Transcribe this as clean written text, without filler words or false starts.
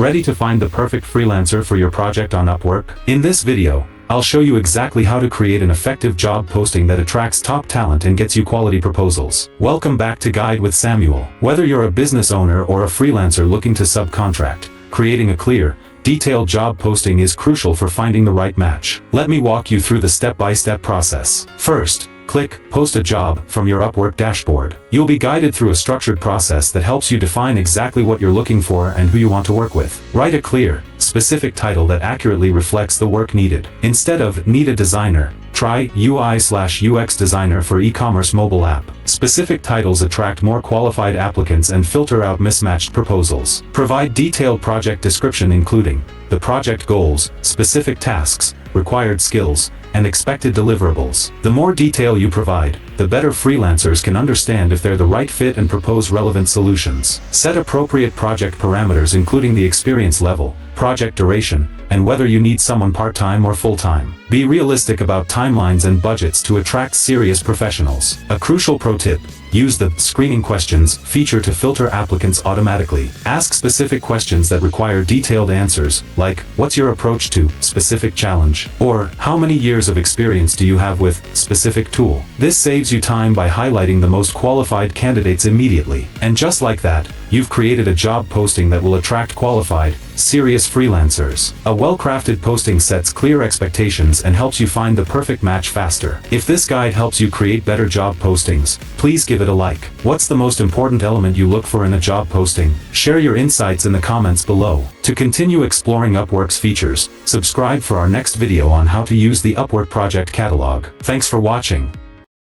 Ready to find the perfect freelancer for your project on Upwork? In this video, I'll show you exactly how to create an effective job posting that attracts top talent and gets you quality proposals. Welcome back to Guide with Samuel. Whether you're a business owner or a freelancer looking to subcontract, creating a clear, detailed job posting is crucial for finding the right match. Let me walk you through the step-by-step process. First, click Post a Job from your Upwork dashboard. You'll be guided through a structured process that helps you define exactly what you're looking for and who you want to work with. Write a clear, specific title that accurately reflects the work needed. Instead of "Need a designer," try UI/UX designer for e-commerce mobile app. Specific titles attract more qualified applicants and filter out mismatched proposals. Provide detailed project description including the project goals, specific tasks, required skills, and expected deliverables. The more detail you provide, the better freelancers can understand if they're the right fit and propose relevant solutions. Set appropriate project parameters including the experience level, project duration, and whether you need someone part-time or full-time. Be realistic about timelines and budgets to attract serious professionals. A crucial pro tip: use the screening questions feature to filter applicants automatically. Ask specific questions that require detailed answers, like, "What's your approach to specific challenge?" or "How many years of experience do you have with specific tool?" This saves you time by highlighting the most qualified candidates immediately. And just like that, you've created a job posting that will attract qualified, serious freelancers. A well-crafted posting sets clear expectations and helps you find the perfect match faster. If this guide helps you create better job postings, please give it a like. What's the most important element you look for in a job posting? Share your insights in the comments below. To continue exploring Upwork's features, subscribe for our next video on how to use the Upwork project catalog. Thanks for watching.